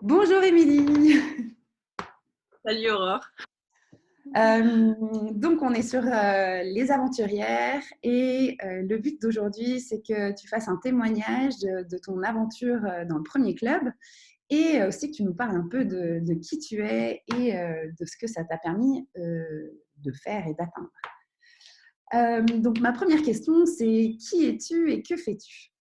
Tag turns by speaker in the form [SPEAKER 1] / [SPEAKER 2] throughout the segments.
[SPEAKER 1] Bonjour Émilie.
[SPEAKER 2] Salut Aurore.
[SPEAKER 1] Donc on est sur les aventurières et le but d'aujourd'hui c'est que tu fasses un témoignage de ton aventure dans le premier club et aussi que tu nous parles un peu de qui tu es et de ce que ça t'a permis de faire et d'atteindre. Donc ma première question c'est qui es-tu et que fais-tu?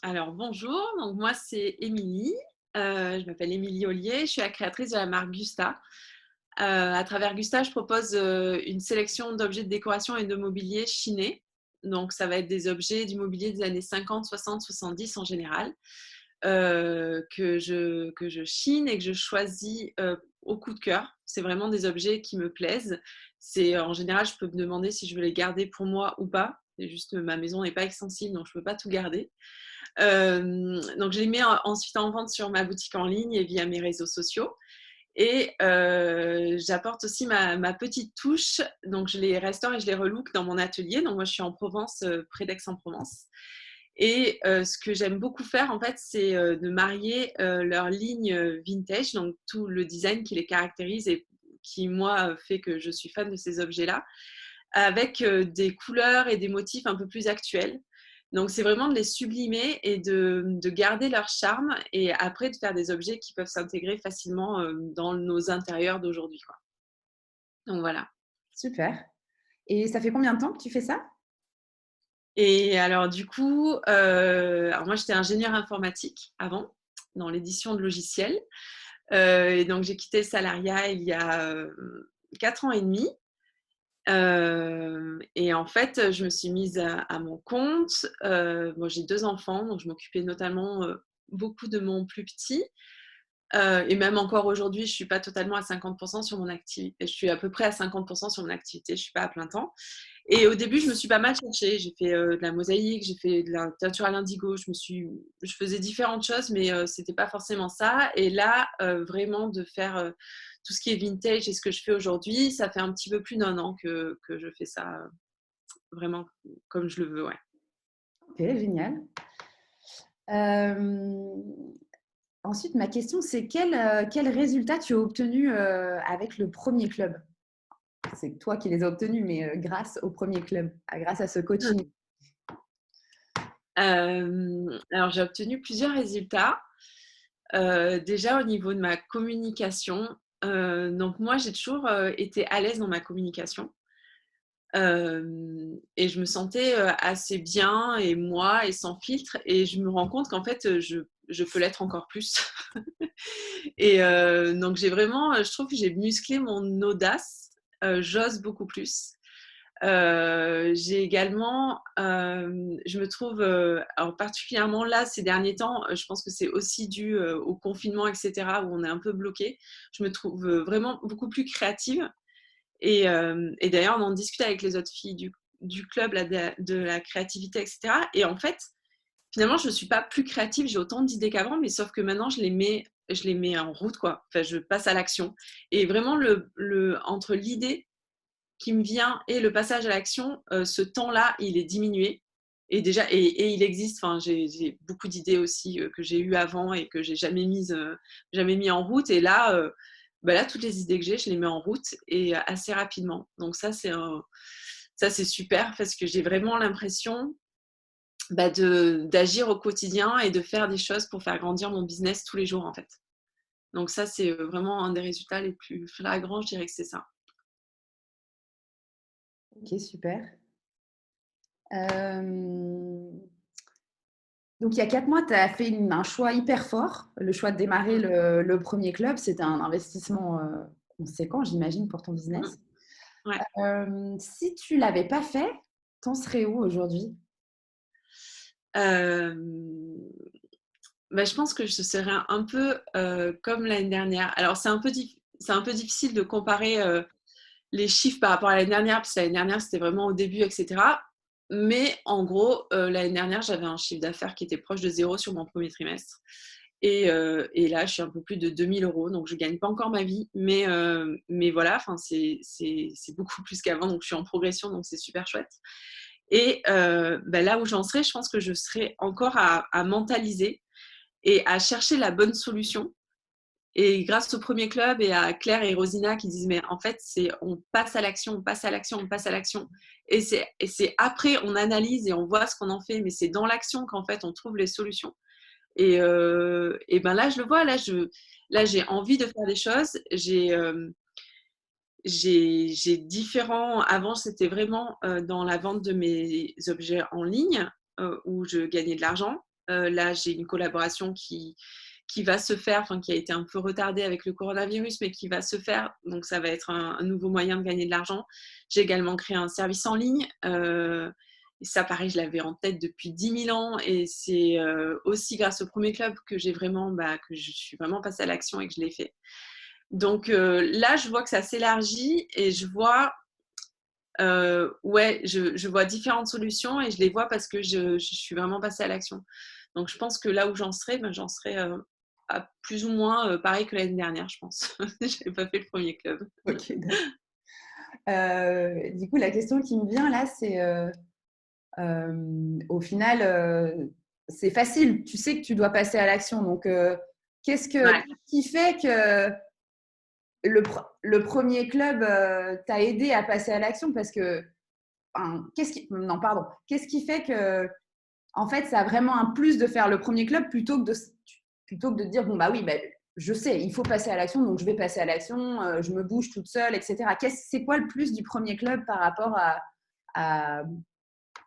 [SPEAKER 2] Alors bonjour, donc moi c'est Émilie. Je m'appelle Émilie Ollier, je suis la créatrice de la marque Gusta. À travers Gusta, je propose une sélection d'objets de décoration et de mobilier chinés. Donc ça va être des objets du mobilier des années 50, 60, 70 en général, que je chine et que je choisis au coup de cœur. C'est vraiment des objets qui me plaisent. En général, je peux me demander si je veux les garder pour moi ou pas. C'est juste ma maison n'est pas extensible, donc je ne peux pas tout garder. Donc je les mets ensuite en vente sur ma boutique en ligne et via mes réseaux sociaux. Et j'apporte aussi ma petite touche. Donc je les restaure et je les relook dans mon atelier. Donc moi je suis en Provence, près d'Aix-en-Provence. Et ce que j'aime beaucoup faire, en fait, c'est de marier leur ligne vintage, donc tout le design qui les caractérise et qui, moi, fait que je suis fan de ces objets-là, avec des couleurs et des motifs un peu plus actuels. Donc, c'est vraiment de les sublimer et de garder leur charme et après de faire des objets qui peuvent s'intégrer facilement dans nos intérieurs d'aujourd'hui, quoi. Donc, voilà.
[SPEAKER 1] Super. Et ça fait combien de temps que tu fais ça?
[SPEAKER 2] Et alors, du coup, alors moi, j'étais ingénieure informatique avant, dans l'édition de logiciels. Et donc, j'ai quitté le salariat il y a 4 ans et demi. Et en fait, je me suis mise à mon compte. Bon, j'ai 2 enfants, donc je m'occupais notamment beaucoup de mon plus petit. Et même encore aujourd'hui, je ne suis pas totalement à 50% sur mon activité. Je suis à peu près à 50% sur mon activité, je ne suis pas à plein temps. Et au début, je me suis pas mal cherchée. J'ai fait de la mosaïque, j'ai fait de la teinture à l'indigo. Je faisais différentes choses, mais c'était pas forcément ça. Et là, vraiment de faire tout ce qui est vintage et ce que je fais aujourd'hui, ça fait un petit peu plus d'1 an que je fais ça vraiment comme je le veux, ouais.
[SPEAKER 1] Ok, génial. Euh, Ensuite, ma question, c'est quel résultat tu as obtenu avec le premier club? C'est toi qui les as obtenus, mais grâce au premier club, grâce à ce coaching.
[SPEAKER 2] Alors, j'ai obtenu plusieurs résultats. Déjà au niveau de ma communication. Donc moi, j'ai toujours été à l'aise dans ma communication. Et je me sentais assez bien et moi et sans filtre. Et je me rends compte qu'en fait, je peux l'être encore plus. Et donc j'ai vraiment, je trouve que j'ai musclé mon audace. J'ose beaucoup plus. J'ai également, je me trouve, alors particulièrement là, ces derniers temps, je pense que c'est aussi dû au confinement, etc., où on est un peu bloqué. Je me trouve vraiment beaucoup plus créative. Et d'ailleurs, on en discute avec les autres filles du club là, de la créativité, etc. Et en fait, finalement, je ne suis pas plus créative, j'ai autant d'idées qu'avant, mais sauf que maintenant, je les mets en route, quoi. Enfin, je passe à l'action. Et vraiment, entre l'idée qui me vient et le passage à l'action, ce temps-là, il est diminué. Et déjà, et il existe, enfin, j'ai beaucoup d'idées aussi que j'ai eues avant et que j'ai jamais mis en route. Et là, bah là, toutes les idées que j'ai, je les mets en route et assez rapidement. Donc ça, c'est super parce que j'ai vraiment l'impression bah, d'agir au quotidien et de faire des choses pour faire grandir mon business tous les jours, en fait. Donc ça, c'est vraiment un des résultats les plus flagrants, je dirais que c'est ça.
[SPEAKER 1] Ok, super. Euh, Donc, il y a 4 mois, tu as fait un choix hyper fort. Le choix de démarrer
[SPEAKER 2] Mm,
[SPEAKER 1] le premier club, c'était un investissement conséquent, j'imagine, pour ton
[SPEAKER 2] mm,
[SPEAKER 1] business.
[SPEAKER 2] ouais.
[SPEAKER 1] Si tu l'avais pas fait, t'en serais où aujourd'hui?
[SPEAKER 2] Euh, Bah, je pense que je serais un peu comme l'année dernière. Alors, c'est un peu difficile de comparer les chiffres par rapport à l'année dernière, parce que l'année dernière, c'était vraiment au début, etc. Mais en gros, l'année dernière, j'avais un chiffre d'affaires qui était proche de zéro sur mon premier trimestre. Et là, je suis un peu plus de 2 000 euros, donc je ne gagne pas encore ma vie. Mais voilà, c'est beaucoup plus qu'avant, donc je suis en progression, donc c'est super chouette. Et là où j'en serais, je pense que je serais encore à mentaliser et à chercher la bonne solution. Et grâce au premier club et à Claire et Rosina qui disent, mais en fait, on passe à l'action, on passe à l'action, on passe à l'action. Et c'est après, on analyse et on voit ce qu'on en fait, mais c'est dans l'action qu'en fait, on trouve les solutions. Et ben là, je le vois, là, j'ai envie de faire des choses. J'ai différents. Avant, c'était vraiment dans la vente de mes objets en ligne où je gagnais de l'argent. Là, j'ai une collaboration qui va se faire, enfin qui a été un peu retardée avec le coronavirus, mais qui va se faire. Donc, ça va être un nouveau moyen de gagner de l'argent. J'ai également créé un service en ligne. Et ça, pareil, je l'avais en tête depuis 10 000 ans. Et c'est aussi grâce au premier club que que je suis vraiment passée à l'action et que je l'ai fait. Donc là, je vois que ça s'élargit et je vois, je vois différentes solutions et je les vois parce que je suis vraiment passée à l'action. Donc je pense que là où j'en serai, j'en serai à plus ou moins pareil que l'année dernière, je pense. Je n'avais pas fait le premier club.
[SPEAKER 1] Ok, d'accord. Du coup, la question qui me vient là, c'est au final, c'est facile. Tu sais que tu dois passer à l'action. Donc, qu'est-ce
[SPEAKER 2] Ouais.
[SPEAKER 1] qui fait que le premier club t'a aidé à passer à l'action? Parce que, enfin, non, pardon. Qu'est-ce qui fait que, en fait, ça a vraiment un plus de faire le premier club plutôt que de dire, bon, bah oui, bah, je sais, il faut passer à l'action, donc je vais passer à l'action, je me bouge toute seule, etc. C'est quoi le plus du premier club par rapport à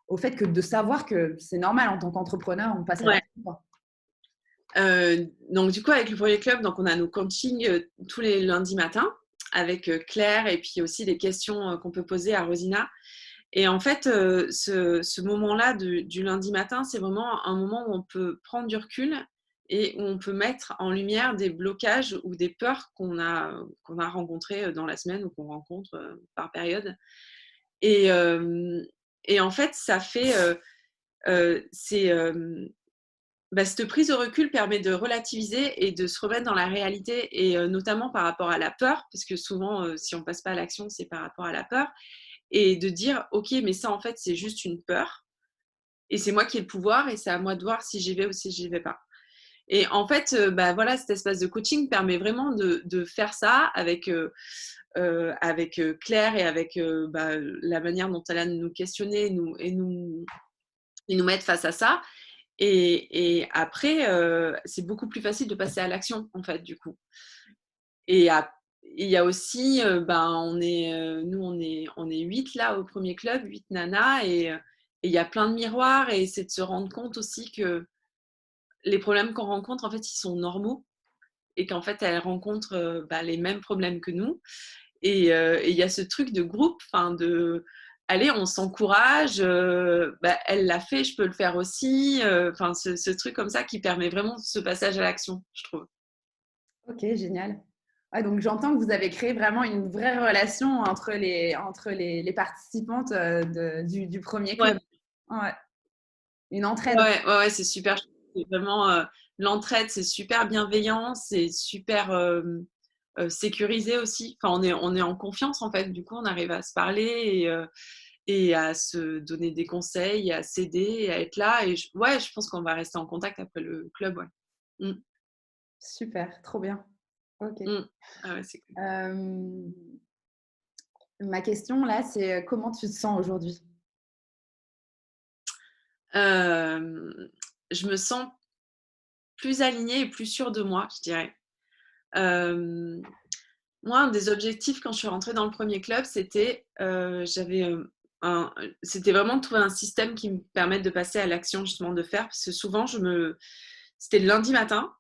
[SPEAKER 1] au fait que de savoir que c'est normal en tant qu'entrepreneur, on passe à
[SPEAKER 2] Ouais.
[SPEAKER 1] l'action?
[SPEAKER 2] Donc du coup, avec le premier club, donc on a nos coachings tous les lundis matins avec Claire et puis aussi des questions qu'on peut poser à Rosina. Et en fait, ce moment-là du lundi matin, c'est vraiment un moment où on peut prendre du recul et où on peut mettre en lumière des blocages ou des peurs qu'on a rencontrées dans la semaine ou qu'on rencontre par période. Et, euh, et en fait, ça fait... cette prise de recul permet de relativiser et de se remettre dans la réalité, et notamment par rapport à la peur, parce que souvent, si on passe pas à l'action, c'est par rapport à la peur, et de dire, ok, mais ça, en fait, c'est juste une peur, et c'est moi qui ai le pouvoir, et c'est à moi de voir si j'y vais ou si j'y vais pas. Et en fait, voilà, cet espace de coaching permet vraiment de faire ça avec Claire et avec la manière dont elle a de nous questionner et nous mettre face à ça. Et après, c'est beaucoup plus facile de passer à l'action, en fait, du coup. Et il y a aussi, nous, on est 8 là au premier club, 8 nanas, et il y a plein de miroirs, et c'est de se rendre compte aussi que les problèmes qu'on rencontre, en fait, ils sont normaux, et qu'en fait, elles rencontrent les mêmes problèmes que nous. Et il y a ce truc de groupe, allez, on s'encourage, elle l'a fait, je peux le faire aussi. Ce truc comme ça qui permet vraiment ce passage à l'action, je trouve.
[SPEAKER 1] Ok, génial. Ouais, donc j'entends que vous avez créé vraiment une vraie relation entre les participantes du premier
[SPEAKER 2] Ouais,
[SPEAKER 1] club. Ouais, une entraide.
[SPEAKER 2] ouais, c'est super. C'est vraiment l'entraide, c'est super bienveillant, c'est super sécurisé aussi. Enfin, on est en confiance en fait. Du coup, on arrive à se parler et à se donner des conseils, à s'aider, et à être là. Et je pense qu'on va rester en contact après le club. Ouais. Mm,
[SPEAKER 1] Super, trop bien. Ok.
[SPEAKER 2] mm. Ah ouais, c'est cool.
[SPEAKER 1] Euh, Ma question là, c'est comment tu te sens aujourd'hui?
[SPEAKER 2] Je me sens plus alignée et plus sûre de moi, je dirais. Euh, Moi, un des objectifs quand je suis rentrée dans le premier club, c'était vraiment de trouver un système qui me permette de passer à l'action, justement, de faire. Parce que souvent, c'était le lundi matin,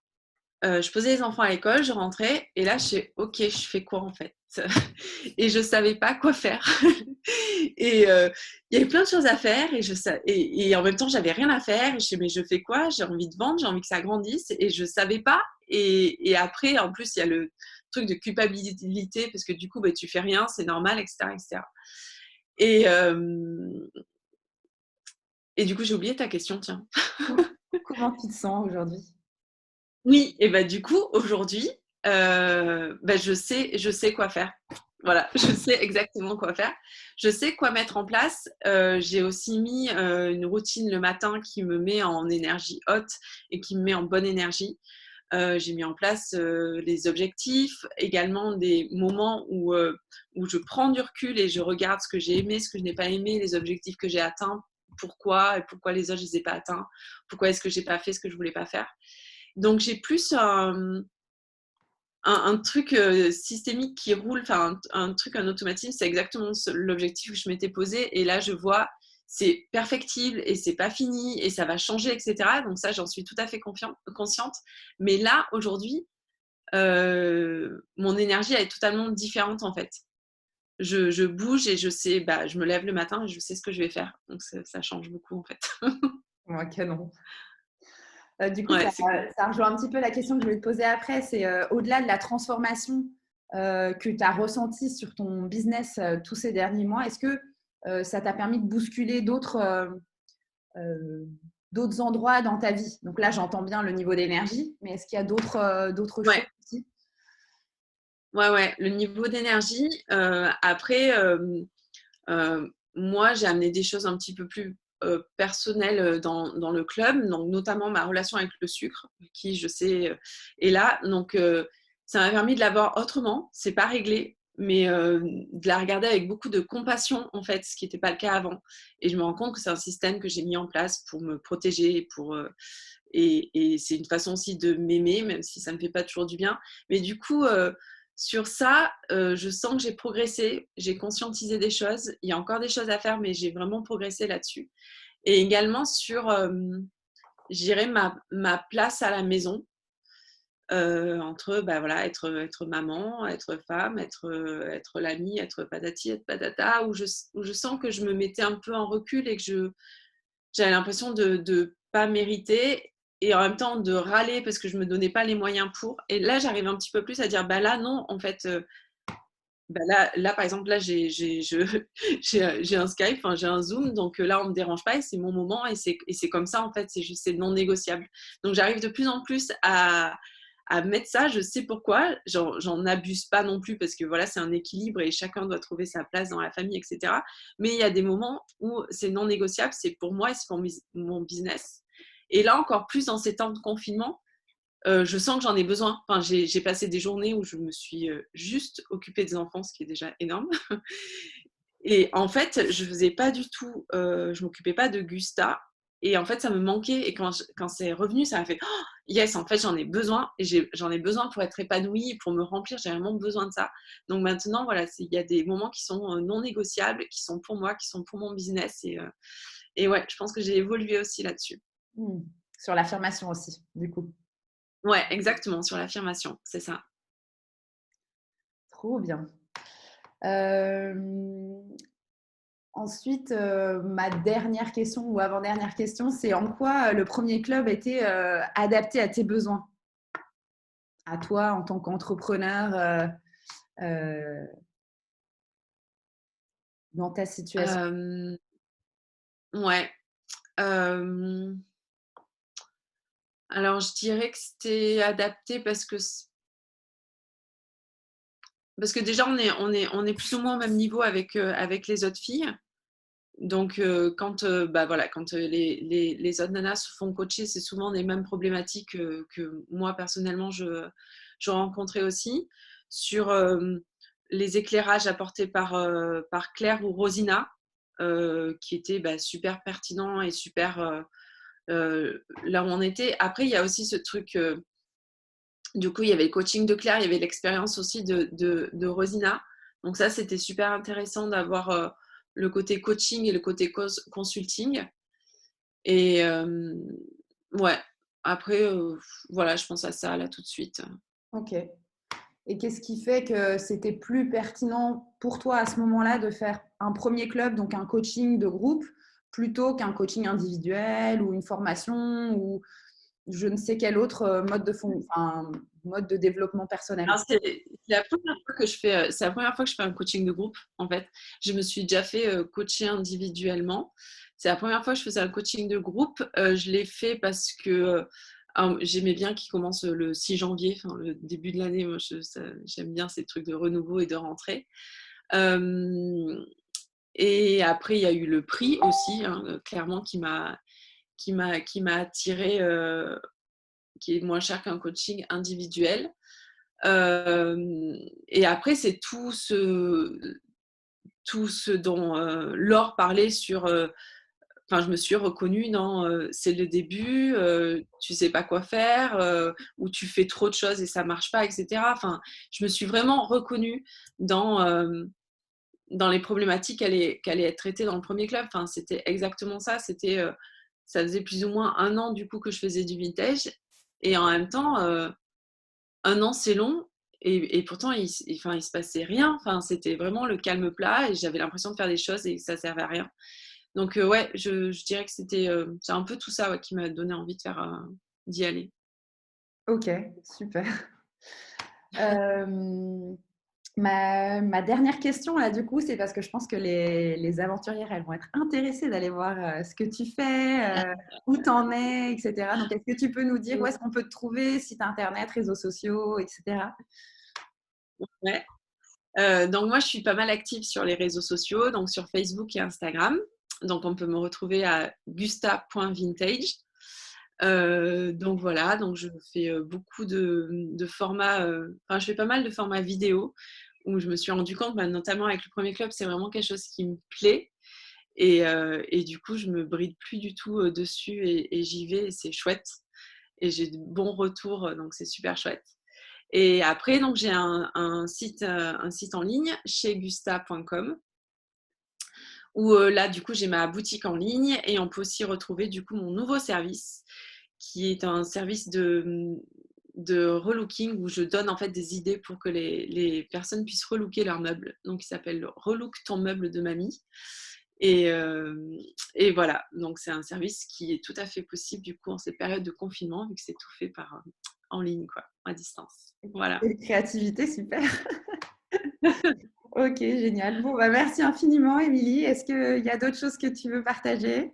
[SPEAKER 2] je posais les enfants à l'école, je rentrais, et là, je fais, ok, je fais quoi en fait? Et je savais pas quoi faire. Et il y avait plein de choses à faire, et en même temps, j'avais rien à faire. Et je fais, mais je fais quoi? J'ai envie de vendre, j'ai envie que ça grandisse, et je savais pas. Et après, en plus, il y a le truc de culpabilité, parce que du coup, tu fais rien, c'est normal, etc., etc. Et, euh, et du coup, j'ai oublié ta question, tiens.
[SPEAKER 1] Comment tu te sens aujourd'hui?
[SPEAKER 2] Oui, et du coup, aujourd'hui, je sais quoi faire. Voilà, je sais exactement quoi faire. Je sais quoi mettre en place. J'ai aussi mis une routine le matin qui me met en énergie haute et qui me met en bonne énergie. J'ai mis en place les objectifs, également des moments où je prends du recul et je regarde ce que j'ai aimé, ce que je n'ai pas aimé, les objectifs que j'ai atteints, pourquoi et pourquoi les autres je les ai pas atteints, pourquoi est-ce que j'ai pas fait ce que je voulais pas faire. Donc j'ai plus un truc systémique qui roule, enfin un truc, un automatisme, c'est exactement l'objectif que je m'étais posé. Et là, je vois, c'est perfectible et c'est pas fini et ça va changer, etc. Donc ça, j'en suis tout à fait consciente. Mais là, aujourd'hui, mon énergie, elle est totalement différente en fait. Je bouge et je sais, bah, je me lève le matin et je sais ce que je vais faire. Donc ça change beaucoup en fait.
[SPEAKER 1] Ouais, canon. Du coup,
[SPEAKER 2] Ouais, c'est cool.
[SPEAKER 1] ça rejoint un petit peu la question que je voulais te poser après. C'est au-delà de la transformation que tu as ressentie sur ton business tous ces derniers mois, est-ce que ça t'a permis de bousculer euh, d'autres endroits dans ta vie? Donc là, j'entends bien le niveau d'énergie, mais est-ce qu'il y a d'autres choses
[SPEAKER 2] Ouais,
[SPEAKER 1] aussi?
[SPEAKER 2] ouais. Le niveau d'énergie. Après, moi, j'ai amené des choses un petit peu plus personnelles dans le club, donc notamment ma relation avec le sucre, qui je sais est là. Donc, ça m'a permis de la voir autrement. C'est pas réglé, mais de la regarder avec beaucoup de compassion, en fait, ce qui n'était pas le cas avant. Et je me rends compte que c'est un système que j'ai mis en place pour me protéger, et c'est une façon aussi de m'aimer, même si ça ne me fait pas toujours du bien. Mais du coup, sur ça, je sens que j'ai progressé, j'ai conscientisé des choses. Il y a encore des choses à faire, mais j'ai vraiment progressé là-dessus. Et également sur, je dirais, ma place à la maison, entre bah, voilà, être maman, être femme, être l'amie, être patati, être patata, où je sens que je me mettais un peu en recul et que j'avais l'impression de ne pas mériter et en même temps de râler parce que je ne me donnais pas les moyens pour. Et là, j'arrive un petit peu plus à dire, bah là, non, en fait, bah là, par exemple, là, j'ai un Skype, enfin, j'ai un Zoom, donc là, on ne me dérange pas et c'est mon moment et c'est comme ça, en fait, c'est non négociable. Donc, j'arrive de plus en plus à mettre ça, je sais pourquoi, j'en abuse pas non plus parce que voilà, c'est un équilibre et chacun doit trouver sa place dans la famille, etc. Mais il y a des moments où c'est non négociable, c'est pour moi et c'est pour mon business. Et là, encore plus dans ces temps de confinement, je sens que j'en ai besoin. Enfin, j'ai passé des journées où je me suis juste occupée des enfants, ce qui est déjà énorme. Et en fait, je faisais pas du tout, je m'occupais pas de Gusta. Et en fait, ça me manquait. Et quand c'est revenu, ça m'a fait oh, yes, en fait, j'en ai besoin. Et j'en ai besoin pour être épanouie, pour me remplir. J'ai vraiment besoin de ça. Donc maintenant, voilà, il y a des moments qui sont non négociables, qui sont pour moi, qui sont pour mon business. Et ouais, je pense que j'ai évolué aussi là-dessus.
[SPEAKER 1] Hmm. Sur l'affirmation aussi, du coup.
[SPEAKER 2] Ouais, exactement, sur l'affirmation, c'est ça.
[SPEAKER 1] Trop bien. Euh, Ensuite, ma dernière question ou avant-dernière question, c'est en quoi le premier club était adapté à tes besoins, à toi en tant qu'entrepreneur euh, dans ta situation.
[SPEAKER 2] Euh, ouais. Euh, alors, je dirais que c'était adapté parce que déjà, on est plus ou moins au même niveau avec les autres filles. Donc, bah, voilà, quand les autres nanas se font coacher, c'est souvent les mêmes problématiques que moi, personnellement, je rencontrais aussi. Sur les éclairages apportés par Claire ou Rosina, qui étaient bah, super pertinents et super là où on était. Après, il y a aussi ce truc, du coup, il y avait le coaching de Claire, il y avait l'expérience aussi de Rosina. Donc ça, c'était super intéressant d'avoir le côté coaching et le côté consulting. Et ouais, après, voilà, je pense à ça là tout de suite.
[SPEAKER 1] Ok. Et qu'est-ce qui fait que c'était plus pertinent pour toi à ce moment-là de faire un premier club, donc un coaching de groupe, plutôt qu'un coaching individuel ou une formation ou je ne sais quel autre enfin, mode de développement personnel?
[SPEAKER 2] Alors, c'est la première fois que je fais, c'est la première fois que je fais un coaching de groupe, en fait. Je me suis déjà fait coacher individuellement. C'est la première fois que je faisais un coaching de groupe. Je l'ai fait parce que Alors, j'aimais bien qu'il commence le 6 janvier, enfin le début de l'année. Moi, j'aime bien ces trucs de renouveau et de rentrée. Hem Et après, il y a eu le prix aussi, hein, clairement qui m'a attirée, qui est moins cher qu'un coaching individuel. Et après, c'est tout ce dont, Laure parlait sur, enfin, je me suis reconnue dans, c'est le début, tu sais pas quoi faire, ou tu fais trop de choses et ça marche pas, et cetera. Enfin, je me suis vraiment reconnue dans, dans les problématiques qui allaient être traitées dans le premier club. Enfin, c'était exactement ça. Ça faisait plus ou moins 1 an du coup que je faisais du vintage, et en même temps, 1 an c'est long, et pourtant il se passait rien. Enfin, c'était vraiment le calme plat et j'avais l'impression de faire des choses et que ça servait à rien. Donc ouais, je dirais que c'est un peu tout ça, ouais, qui m'a donné envie d'y aller.
[SPEAKER 1] OK, super. Hem, ma dernière question là, du coup, c'est parce que je pense que les aventurières, elles vont être intéressées d'aller voir, ce que tu fais, où tu en es, et cetera. Donc est-ce que tu peux nous dire où est-ce qu'on peut te trouver? Site internet, réseaux sociaux, et cetera?
[SPEAKER 2] Ouais. Donc moi, je suis pas mal active sur les réseaux sociaux, donc sur Facebook et Instagram. Donc on peut me retrouver à gusta.vintage. Donc voilà, donc je fais beaucoup de formats, enfin je fais pas mal de formats vidéo où je me suis rendu compte, bah, notamment avec le premier club, c'est vraiment quelque chose qui me plaît, et du coup je me bride plus du tout dessus, et j'y vais et c'est chouette, et j'ai de bons retours, donc c'est super chouette. Et après, donc j'ai un site en ligne chez gusta.com où là, du coup, j'ai ma boutique en ligne, et on peut aussi retrouver du coup mon nouveau service qui est un service de relooking où je donne en fait des idées pour que les personnes puissent relooker leurs meubles. Donc, il s'appelle Relook ton meuble de mamie. Et, euh, et voilà, donc c'est un service qui est tout à fait possible du coup en cette période de confinement, vu que c'est tout fait en ligne, quoi, à distance. Voilà.
[SPEAKER 1] Quelle créativité, super. OK, génial. Bon, bah, merci infiniment, Émilie. Est-ce qu'il y a d'autres choses que tu veux partager?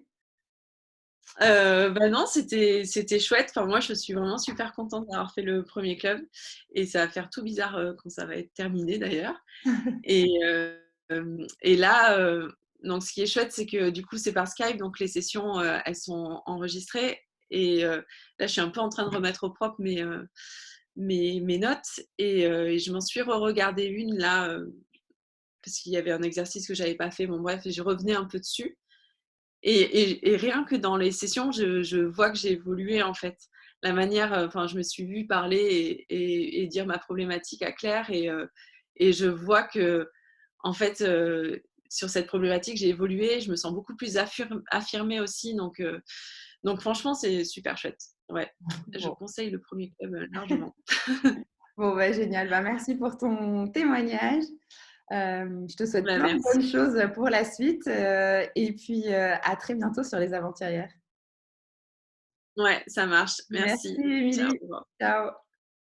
[SPEAKER 2] Bah non, c'était chouette. Enfin, moi, je suis vraiment super contente d'avoir fait le premier club, et ça va faire tout bizarre quand ça va être terminé d'ailleurs. Et là, donc ce qui est chouette, c'est que du coup, c'est par Skype, donc les sessions, elles sont enregistrées. Et là, je suis un peu en train de remettre au propre mes notes, et je m'en suis re-regardé une là, parce qu'il y avait un exercice que j'avais pas fait. Bon, bref, et je revenais un peu dessus. Et rien que dans les sessions, je vois que j'ai évolué en fait. La manière, enfin, je me suis vue parler et dire ma problématique à Claire, et je vois que en fait, sur cette problématique, j'ai évolué. Je me sens beaucoup plus affirmée aussi. Donc franchement, c'est super chouette. Ouais, je
[SPEAKER 1] Bon.
[SPEAKER 2] conseille le premier club largement.
[SPEAKER 1] Bon, bah, génial. Bah, merci pour ton témoignage. Je te souhaite
[SPEAKER 2] Bah,
[SPEAKER 1] plein de
[SPEAKER 2] merci.
[SPEAKER 1] bonnes choses pour la suite, et puis, à très bientôt sur Les Aventurières.
[SPEAKER 2] Ouais, ça marche.
[SPEAKER 1] Merci
[SPEAKER 2] Merci. Ciao.
[SPEAKER 1] Émilie.
[SPEAKER 2] Au revoir.
[SPEAKER 1] Ciao.